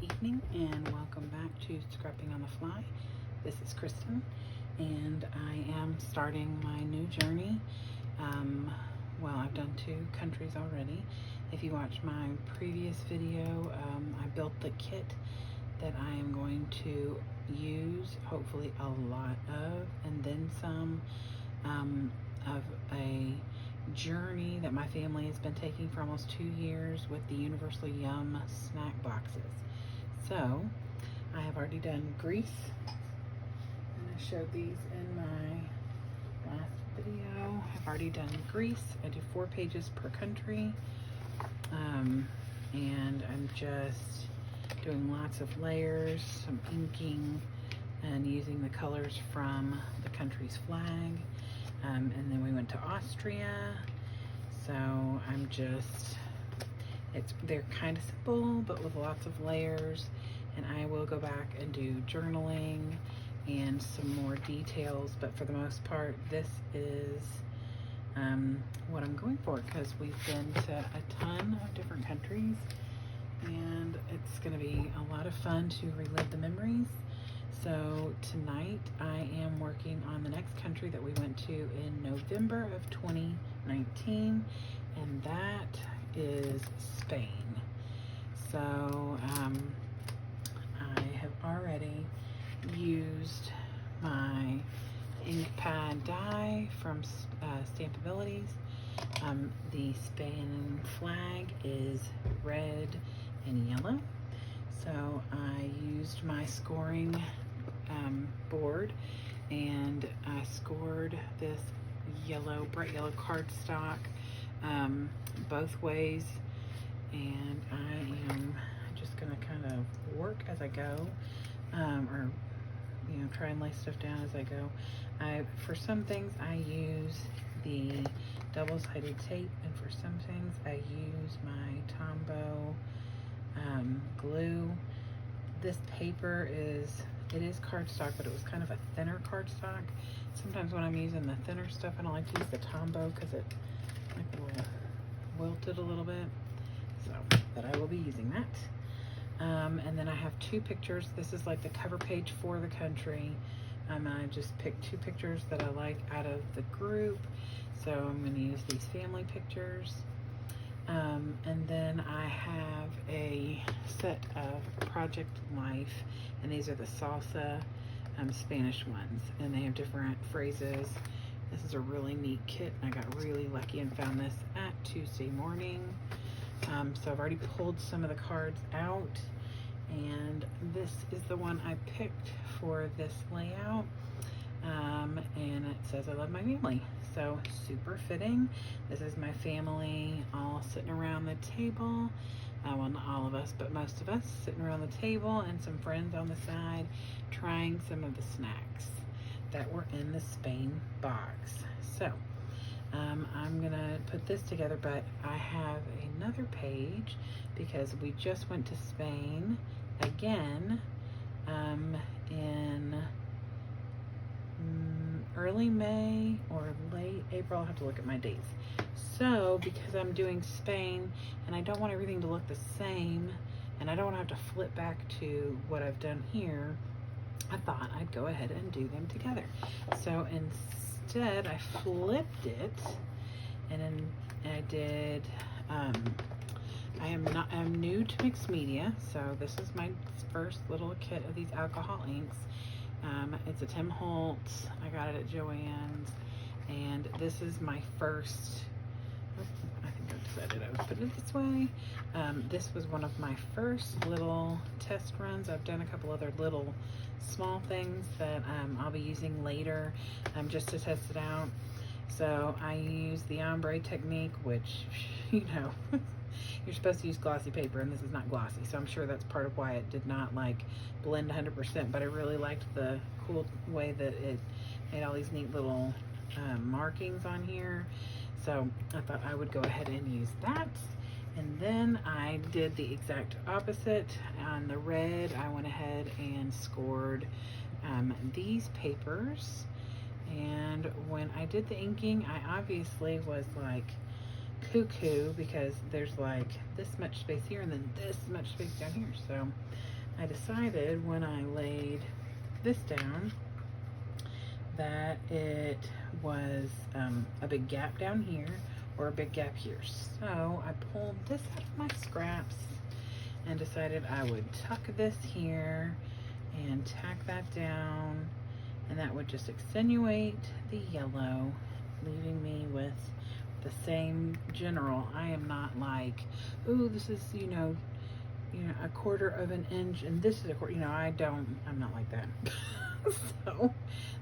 evening and welcome back to Scrapping on the Fly. This is Kristen and I am starting my new journey. Well, I've done 2 countries already. If you watched my previous video, I built the kit that I am going to use, hopefully a lot of, and then some, of a journey that my family has been taking for almost 2 years with the Universal Yum snack boxes. So I have already done Greece, and I showed these in my last video. I've already done Greece. I do 4 pages per country, and I'm just doing lots of layers, some inking, and using the colors from the country's flag. And then we went to Austria, so they're kind of simple, but with lots of layers, and I will go back and do journaling and some more details, but for the most part, this is what I'm going for, because we've been to a ton of different countries, and it's going to be a lot of fun to relive the memories. So tonight I am working on the next country that we went to in November of 2019, and that is Spain. So I have already used my ink pad die from Stampabilities. The Spain flag is red and yellow. So I used my scoring board, and I scored this bright yellow cardstock both ways, and I am just gonna kind of work as I go, or try and lay stuff down as I go. For some things I use the double-sided tape, and for some things I use my Tombow glue. This paper is cardstock, but it was kind of a thinner cardstock. Sometimes when I'm using the thinner stuff, I don't like to use the Tombow because it like wilted a little bit. So, but I will be using that. And then I have 2 pictures. This is like the cover page for the country. I just picked 2 pictures that I like out of the group. So I'm going to use these family pictures. And then I have a set of Project Life, and these are the salsa Spanish ones, and they have different phrases. This is a really neat kit, and I got really lucky and found this at Tuesday morning. So I've already pulled some of the cards out, and this is the one I picked for this layout. And it says I love my family, so super fitting. This is my family all sitting around the table. Well, not all of us, but most of us sitting around the table, and some friends on the side trying some of the snacks that were in the Spain box. So I'm gonna put this together, but I have another page because we just went to Spain again in early May or late April. I'll have to look at my dates. So because I'm doing Spain and I don't want everything to look the same, and I don't want to have to flip back to what I've done here, I thought I'd go ahead and do them together. So instead I flipped it, and then I did I'm new to mixed media, so this is my first little kit of these alcohol inks. It's a Tim Holtz. I got it at Joann's, and this is my first, I think I decided I would put it this way. This was one of my first little test runs. I've done a couple other little small things that I'll be using later just to test it out. So I use the ombre technique, which, you're supposed to use glossy paper, and this is not glossy, so I'm sure that's part of why it did not like blend 100%, but I really liked the cool way that it made all these neat little markings on here. So I thought I would go ahead and use that. And then I did the exact opposite. On the red, I went ahead and scored these papers. And when I did the inking, I obviously was like cuckoo because there's like this much space here and then this much space down here. So I decided when I laid this down that it was a big gap down here or a big gap here. So I pulled this out of my scraps and decided I would tuck this here and tack that down, and that would just accentuate the yellow, leaving me with the same general. I am not like, ooh, this is, you know, a quarter of an inch and this is a quarter, I'm not like that. So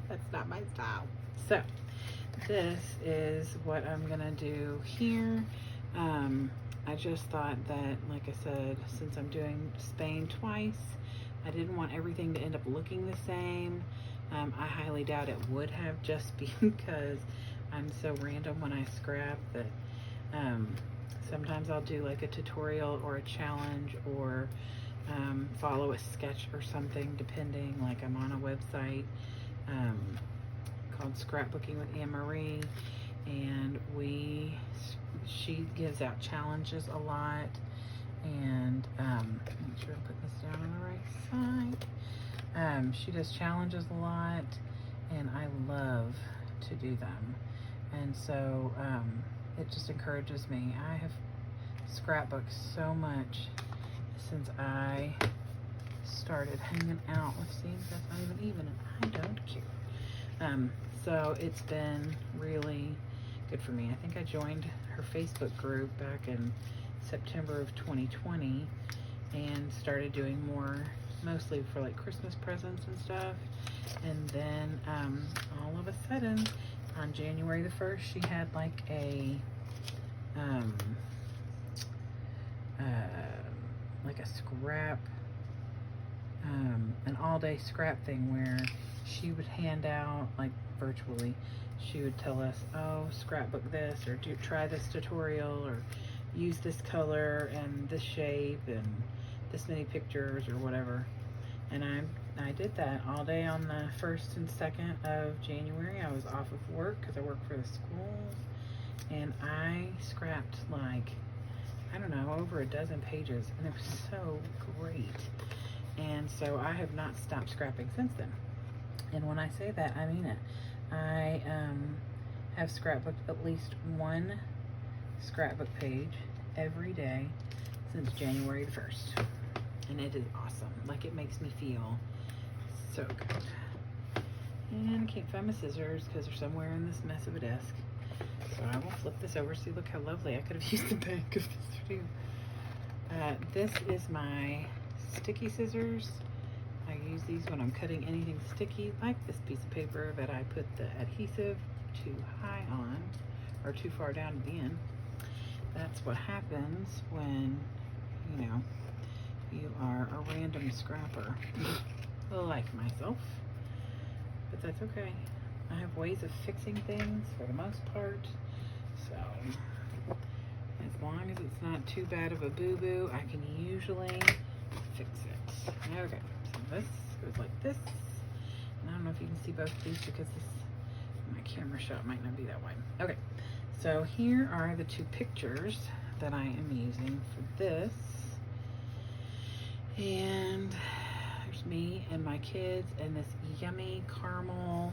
that's not my style. So this is what I'm gonna do here. I just thought that, like I said, since I'm doing Spain twice, I didn't want everything to end up looking the same. I highly doubt it would have, just because I'm so random when I scrap that sometimes I'll do like a tutorial or a challenge or follow a sketch or something, depending. Like I'm on a website called Scrapbooking with Anne-Marie, and she gives out challenges a lot, and make sure I put this down on the right side. She does challenges a lot, and I love to do them, and so it just encourages me. I have scrapbooked so much since I started hanging out with, see, that's not even, and I don't care. So it's been really good for me. I think I joined her Facebook group back in September of 2020 and started doing more, mostly for like Christmas presents and stuff. And then all of a sudden on January the 1st, she had like a scrap, an all-day scrap thing where she would hand out, like virtually, she would tell us, oh, scrapbook this, or try this tutorial, or use this color and this shape and this many pictures or whatever. And I did that all day on the 1st and 2nd of January. I was off of work because I work for the schools, and I scrapped like, I don't know, over a dozen pages, and it was so great. And so I have not stopped scrapping since then. And when I say that, I mean it. I have scrapbooked at least one scrapbook page every day since January the 1st. And it is awesome. Like, it makes me feel so good. And I can't find my scissors because they're somewhere in this mess of a desk. So I will flip this over. See, look how lovely. I could have used the back of this too. This is my sticky scissors. I use these when I'm cutting anything sticky, like this piece of paper that I put the adhesive too high on, or too far down at the end. That's what happens when, you are a random scrapper, like myself. But that's okay. I have ways of fixing things for the most part. So, as long as it's not too bad of a boo-boo, I can usually fix it. Okay, so this goes like this. And I don't know if you can see both of these because my camera shot might not be that wide. Okay, so here are the two pictures that I am using for this. And there's me and my kids and this yummy caramel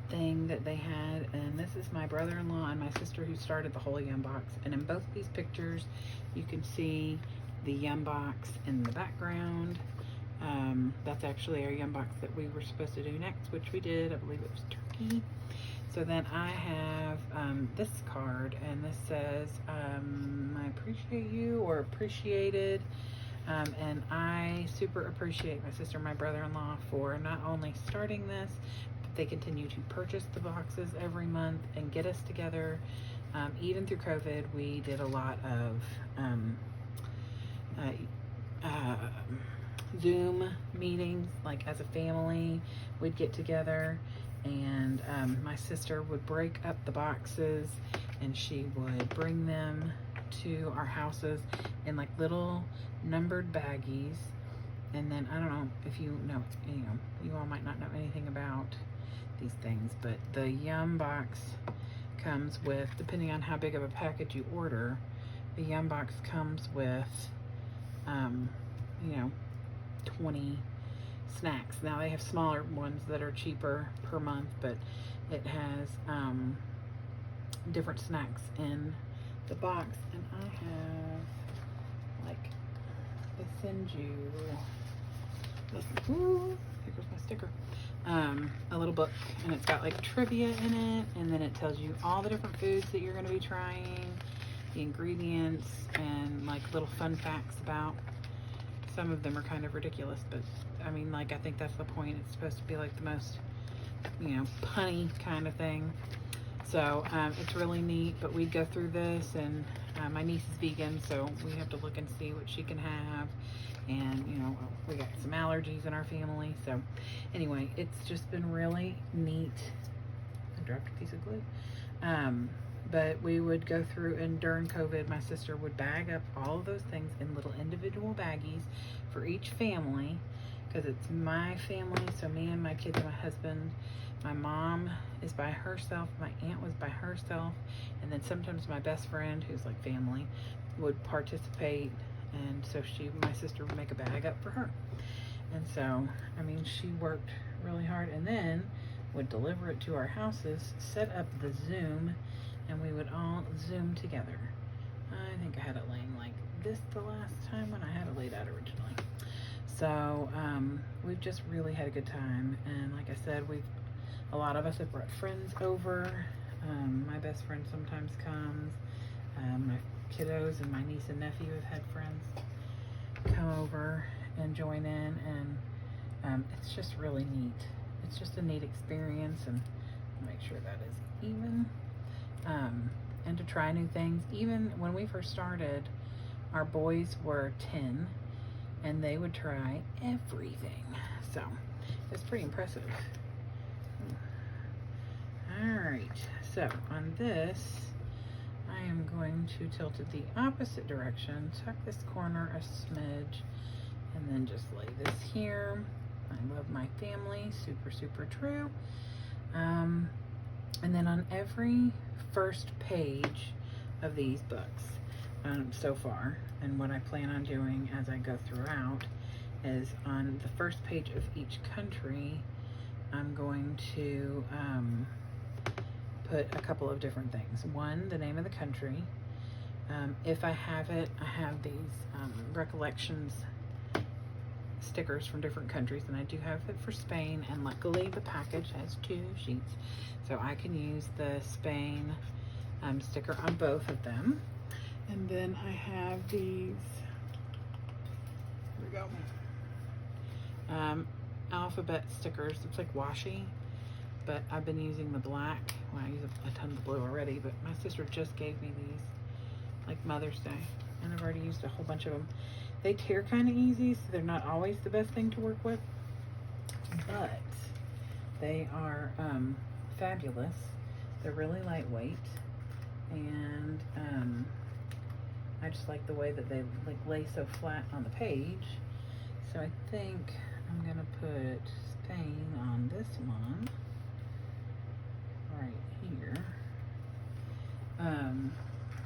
thing that they had, and this is my brother-in-law and my sister who started the whole Yum Box. And in both of these pictures you can see the Yum Box in the background. That's actually our Yum Box that we were supposed to do next, which we did. I believe it was turkey. So then I have this card, and this says I appreciate you, or appreciated. And I super appreciate my sister and my brother-in-law for not only starting this, but they continue to purchase the boxes every month and get us together. Even through COVID, we did a lot of Zoom meetings, like as a family. We'd get together, and my sister would break up the boxes, and she would bring them to our houses in like little numbered baggies. And then I don't know if you know, you all might not know anything about these things, but the Yum Box comes with, depending on how big of a package you order, the Yum Box comes with, you know, 20 snacks. Now they have smaller ones that are cheaper per month, but it has different snacks in the box. And I have, like, they send you this, ooh, here's my sticker, a little book, and it's got like trivia in it, and then it tells you all the different foods that you're going to be trying, the ingredients, and like little fun facts about. Some of them are kind of ridiculous, but I mean, like, I think that's the point. It's supposed to be like the most, you know, punny kind of thing. So it's really neat. But we go through this, and my niece is vegan, so we have to look and see what she can have. And, you know, we got some allergies in our family. So anyway, it's just been really neat. I dropped a piece of glue. But we would go through, and during COVID, my sister would bag up all of those things in little individual baggies for each family, because it's my family, so me and my kids and my husband. My mom is by herself, my aunt was by herself, and then sometimes my best friend, who's like family, would participate, and so my sister would make a bag up for her. And so, I mean, she worked really hard, and then would deliver it to our houses, set up the Zoom, and we would all Zoom together. I think I had it laying like this the last time when I had it laid out originally. So we've just really had a good time, and like I said, a lot of us have brought friends over. My best friend sometimes comes. My kiddos and my niece and nephew have had friends come over and join in, and it's just really neat. It's just a neat experience, and make sure that is even. And to try new things. Even when we first started, our boys were 10, and they would try everything. So it's pretty impressive. Alright, so on this, I am going to tilt it the opposite direction, tuck this corner a smidge, and then just lay this here. I love my family, super, super true. And then on every first page of these books so far, and what I plan on doing as I go throughout, is on the first page of each country, I'm going to put a couple of different things. One, the name of the country. If I have it, I have these recollections stickers from different countries, and I do have it for Spain, and luckily the package has 2 sheets, so I can use the Spain sticker on both of them. And then I have these, here we go, alphabet stickers. It's like washi, but I've been using the black. Well, I use a ton of blue already, but my sister just gave me these like Mother's Day, and I've already used a whole bunch of them. They tear kind of easy, so they're not always the best thing to work with, but they are fabulous. They're really lightweight, and I just like the way that they like lay so flat on the page. So I think I'm gonna put Spain on this one right here.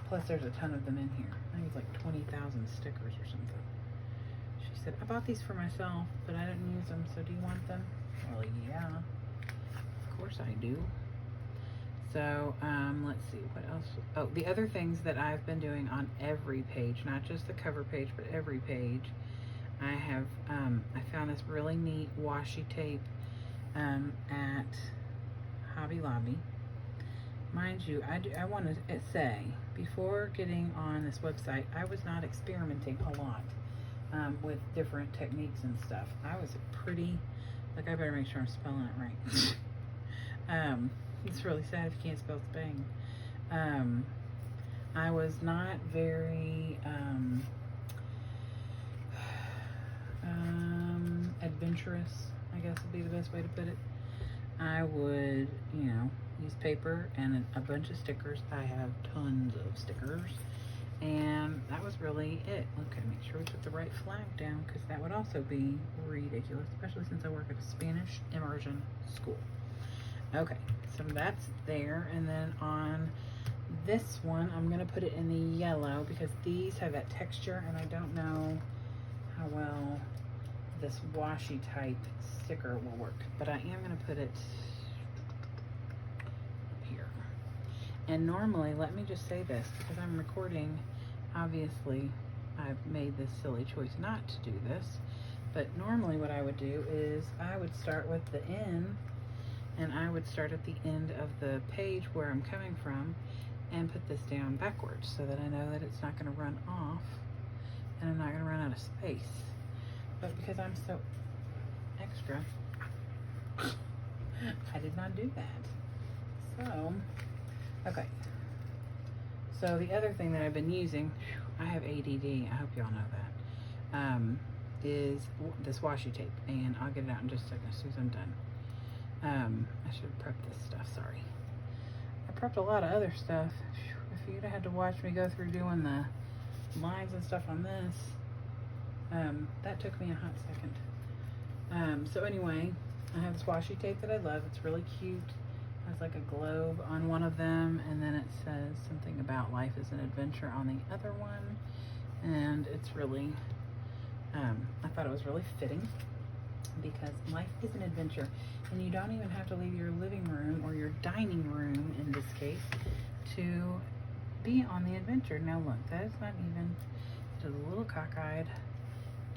Plus there's a ton of them in here. I think it's like 20,000 stickers or something. She said, I bought these for myself, but I didn't use them, so do you want them? Well, yeah, of course I do. So, let's see, what else? Oh, the other things that I've been doing on every page, not just the cover page, but every page, I have, I found this really neat washi tape at Hobby Lobby. Mind you, I want to say, before getting on this website, I was not experimenting a lot with different techniques and stuff. I was pretty, like, I better make sure I'm spelling it right. It's really sad if you can't spell Spain. I was not very adventurous, I guess would be the best way to put it. I would, you know, use paper and a bunch of stickers. I have tons of stickers, and that was really it. Okay, make sure we put the right flag down, because that would also be ridiculous, especially since I work at a Spanish immersion school. Okay, so that's there, and then on this one, I'm gonna put it in the yellow because these have that texture, and I don't know how well this washi type sticker will work, but I am gonna put it here. And normally, let me just say this, because I'm recording, obviously, I've made this silly choice not to do this, but normally what I would do is I would start with the end, and I would start at the end of the page where I'm coming from and put this down backwards so that I know that it's not going to run off and I'm not going to run out of space. But because I'm so extra, I did not do that. So, okay. So the other thing that I've been using, I have ADD, I hope y'all know that, is this washi tape, and I'll get it out in just a second as soon as I'm done. I should have prepped this stuff, sorry. I prepped a lot of other stuff. If you'd have had to watch me go through doing the lines and stuff on this, that took me a hot second. So anyway, I have this washi tape that I love. It's really cute. It has like a globe on one of them, and then it says something about life is an adventure on the other one. And it's really, I thought it was really fitting, because life is an adventure, and you don't even have to leave your living room or your dining room in this case to be on the adventure. Now look, that is not even, it is a little cockeyed,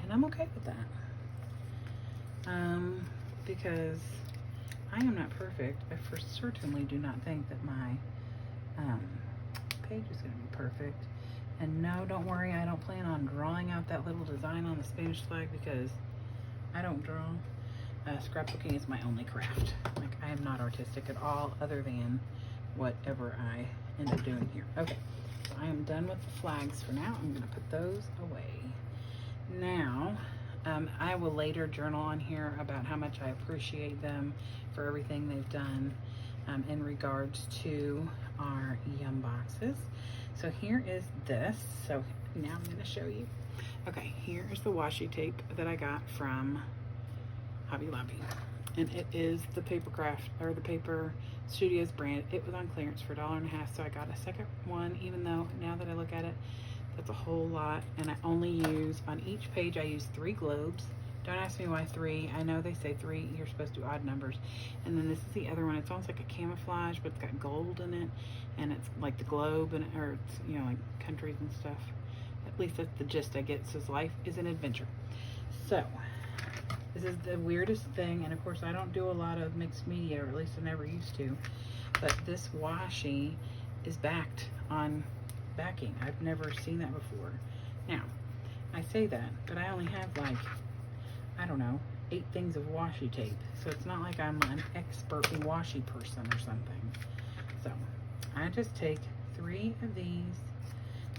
and I'm okay with that, because I am not perfect. I for certainly do not think that my page is going to be perfect. And no, don't worry, I don't plan on drawing out that little design on the Spanish flag, because I don't draw. Scrapbooking is my only craft. Like, I am not artistic at all, other than whatever I end up doing here. Okay, so I am done with the flags for now. I'm gonna put those away. Now, I will later journal on here about how much I appreciate them for everything they've done in regards to our Yum boxes. So here is this. So now I'm gonna show you. Okay, here is the washi tape that I got from Hobby Lobby, and it is the Papercraft, or the Paper Studios brand. It was on clearance for $1.50, so I got a second one, even though now that I look at it, that's a whole lot. And I only use, on each page I use 3 globes. Don't ask me why 3. I know they say 3, you're supposed to do odd numbers. And then this is the other one. It's almost like a camouflage, but it's got gold in it, and it's like the globe, and or it's, you know, like countries and stuff. At least that's the gist I get. Says life is an adventure. So this is the weirdest thing, and of course I don't do a lot of mixed media, or at least I never used to, but this washi is backed on backing. I've never seen that before. Now, I say that, but I only have like, I don't know, 8 things of washi tape, so it's not like I'm an expert washi person or something. So I just take 3 of these.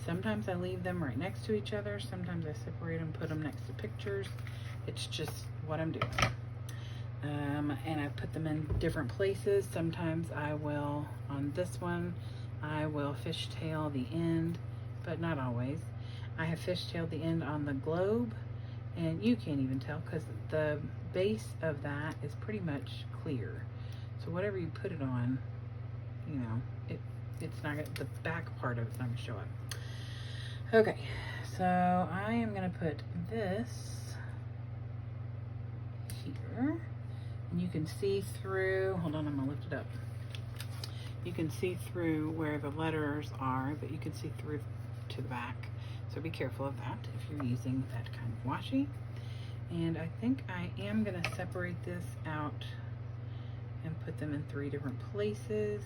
Sometimes I leave them right next to each other. Sometimes I separate them, put them next to pictures. It's just what I'm doing. And I put them in different places. Sometimes I will, on this one, I will fishtail the end, but not always. I have fishtailed the end on the globe, and you can't even tell because the base of that is pretty much clear. So whatever you put it on, you know, it's not gonna, the back part of it's not gonna show up. Okay, so I am gonna put this here, and you can see through, hold on, I'm gonna lift it up. You can see through where the letters are, but you can see through to the back. So be careful of that if you're using that kind of washi. And I think I am gonna separate this out and put them in 3 different places.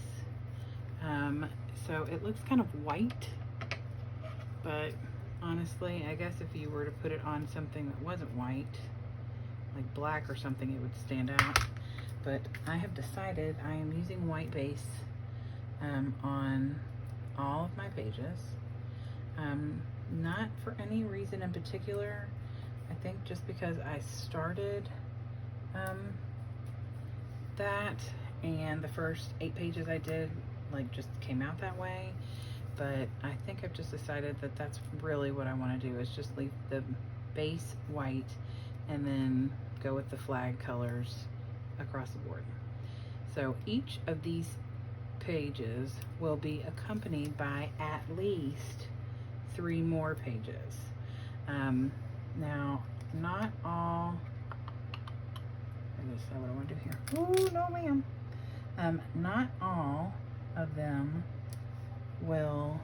So it looks kind of white, but honestly, I guess if you were to put it on something that wasn't white, like black or something, it would stand out. But I have decided I am using white base on all of my pages. Not for any reason in particular. I think just because I started that, and the first 8 pages I did like just came out that way. But I think I've just decided that that's really what I want to do, is just leave the base white and then go with the flag colors across the board. So each of these pages will be accompanied by at least 3 more pages. Now, not all, I guess what I want to do here. Oh, no ma'am. Not all of them will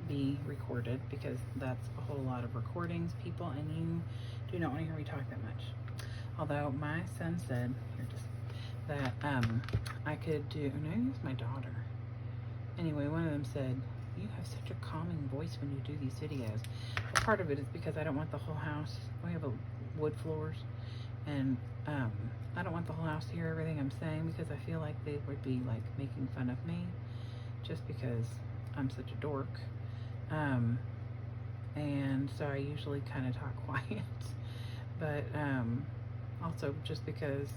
be recorded, because that's a whole lot of recordings, people, and you do not want to hear me talk that much. Although my son said, that I could do, no, it's my daughter. Anyway, one of them said, you have such a calming voice when you do these videos. Well, part of it is because I don't want the whole house, we have wood floors, and I don't want the whole house to hear everything I'm saying, because I feel like they would be like making fun of me just because I'm such a dork. And so I usually kind of talk quiet, but also just because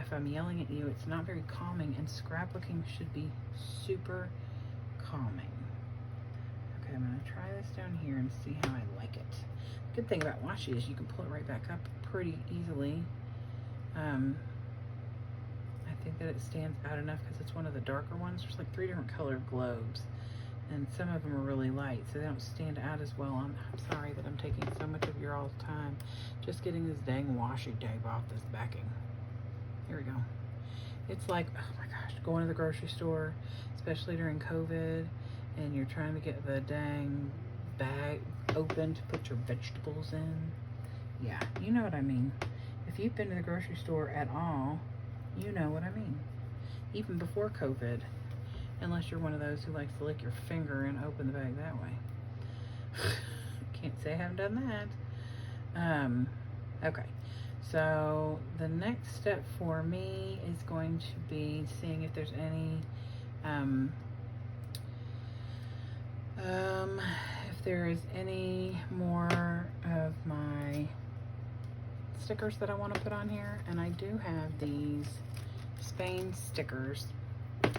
if I'm yelling at you, it's not very calming, and scrapbooking should be super calming. Okay, I'm gonna try this down here and see how I like it. Good thing about washi is you can pull it right back up pretty easily. I think that it stands out enough because it's one of the darker ones. There's like 3 different colored globes, and some of them are really light, so they don't stand out as well. I'm sorry that I'm taking so much of your all's time just getting this dang washi tape off this backing. Here we go. It's like, oh my gosh, going to the grocery store, especially during COVID, and you're trying to get the dang bag open to put your vegetables in. Yeah, you know what I mean. If you've been to the grocery store at all, you know what I mean. Even before COVID, unless you're one of those who likes to lick your finger and open the bag that way. Can't say I haven't done that. Okay, so the next step for me is going to be seeing if there's any, if there is any more of my stickers that I want to put on here. And I do have these Spain stickers,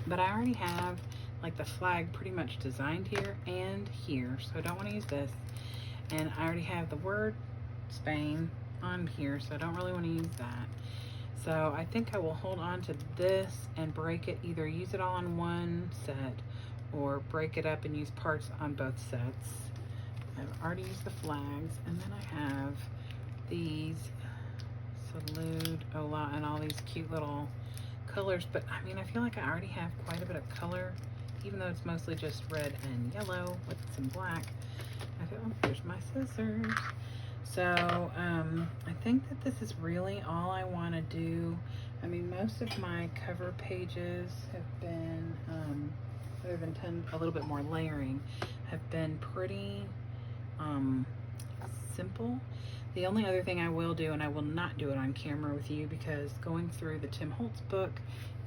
but I already have like the flag pretty much designed here and here, so I don't want to use this. And I already have the word Spain on here, so I don't really want to use that. So I think I will hold on to this and break it, either use it all on one set or break it up and use parts on both sets. I've already used the flags, and then I have these Salute, Hola, and all these cute little colors. But I mean, I feel like I already have quite a bit of color, even though it's mostly just red and yellow with some black. I feel, oh, there's my scissors. So I think that this is really all I want to do. I mean, most of my cover pages have been, other than a little bit more layering, have been pretty simple. The only other thing I will do, and I will not do it on camera with you, because going through the Tim Holtz book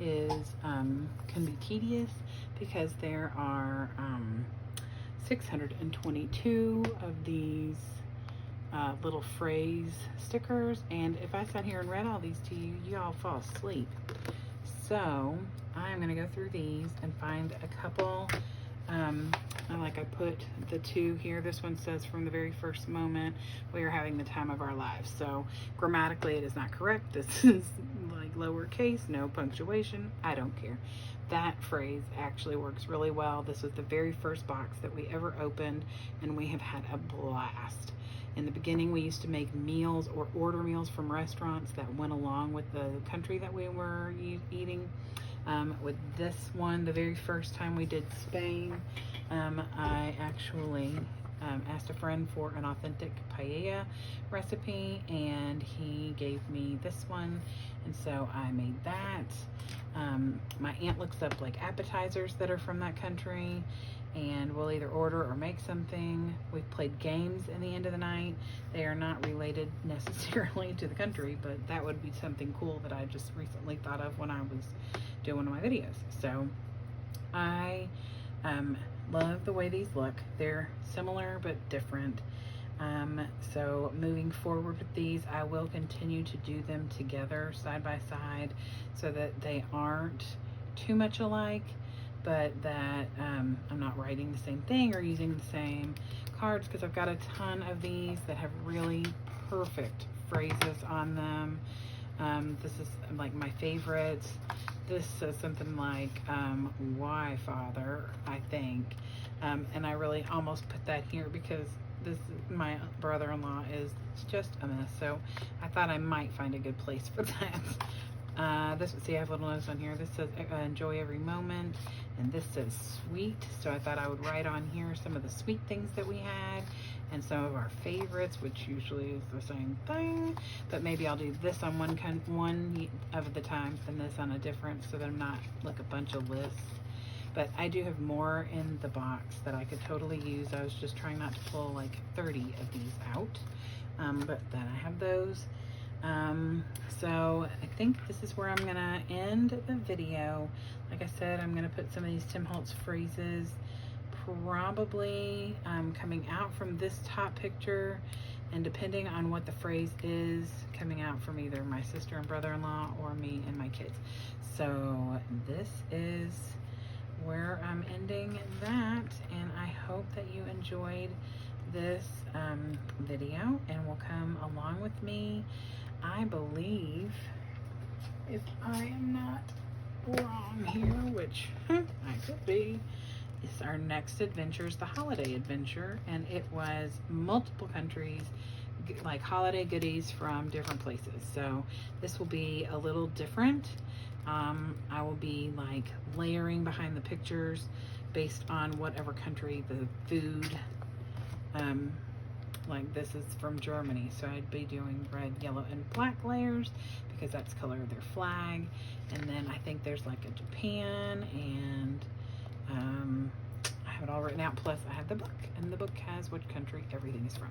is can be tedious, because there are 622 of these little phrase stickers, and if I sat here and read all these to you, you all fall asleep. So I'm gonna go through these and find a couple. I put the 2 here. This one says, from the very first moment we are having the time of our lives. So grammatically it is not correct. This is like lowercase, no punctuation. I don't care. That phrase actually works really well. This was the very first box that we ever opened, and we have had a blast. In the beginning, we used to make meals or order meals from restaurants that went along with the country that we were eating. With this one, the very first time we did Spain, I actually asked a friend for an authentic paella recipe, and he gave me this one, and so I made that. My aunt looks up like appetizers that are from that country, and we'll either order or make something. We've played games in the end of the night. They are not related necessarily to the country, but that would be something cool that I just recently thought of when I was doing one of my videos. So I love the way these look. They're similar but different. So moving forward with these, I will continue to do them together side by side so that they aren't too much alike, but that I'm not writing the same thing or using the same cards, because I've got a ton of these that have really perfect phrases on them. This is like my favorites. this says something like, why father, I think. And I really almost put that here because my brother-in-law is just a mess. So I thought I might find a good place for that. See, I have little notes on here. This says enjoy every moment, and this says sweet. So I thought I would write on here some of the sweet things that we had and some of our favorites, which usually is the same thing. But maybe I'll do this on one of the times and this on a different, so that I'm not like a bunch of lists. But I do have more in the box that I could totally use. I was just trying not to pull like 30 of these out, but then I have those. So I think this is where I'm gonna end the video. Like I said, I'm gonna put some of these Tim Holtz phrases probably coming out from this top picture, and depending on what the phrase is, coming out from either my sister and brother-in-law or me and my kids. So this is where I'm ending that, and I hope that you enjoyed this video and will come along with me. I believe, if I am not wrong here, which I could be, is our next adventure is the holiday adventure, and it was multiple countries, like holiday goodies from different places. So this will be a little different. I will be like layering behind the pictures based on whatever country the food, like this is from Germany, so I'd be doing red, yellow, and black layers because that's the color of their flag. And then I think there's like a Japan, and I have it all written out, plus I have the book, and the book has which country everything is from.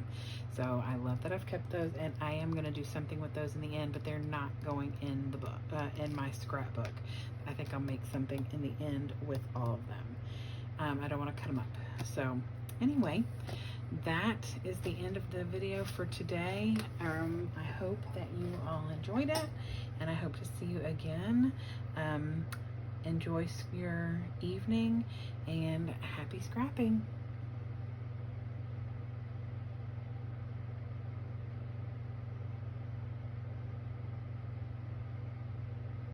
So I love that I've kept those, and I am going to do something with those in the end, but they're not going in the book, in my scrapbook. I think I'll make something in the end with all of them. I don't want to cut them up. So anyway, that is the end of the video for today. I hope that you all enjoyed it, and I hope to see you again. Enjoy your evening, and happy scrapping.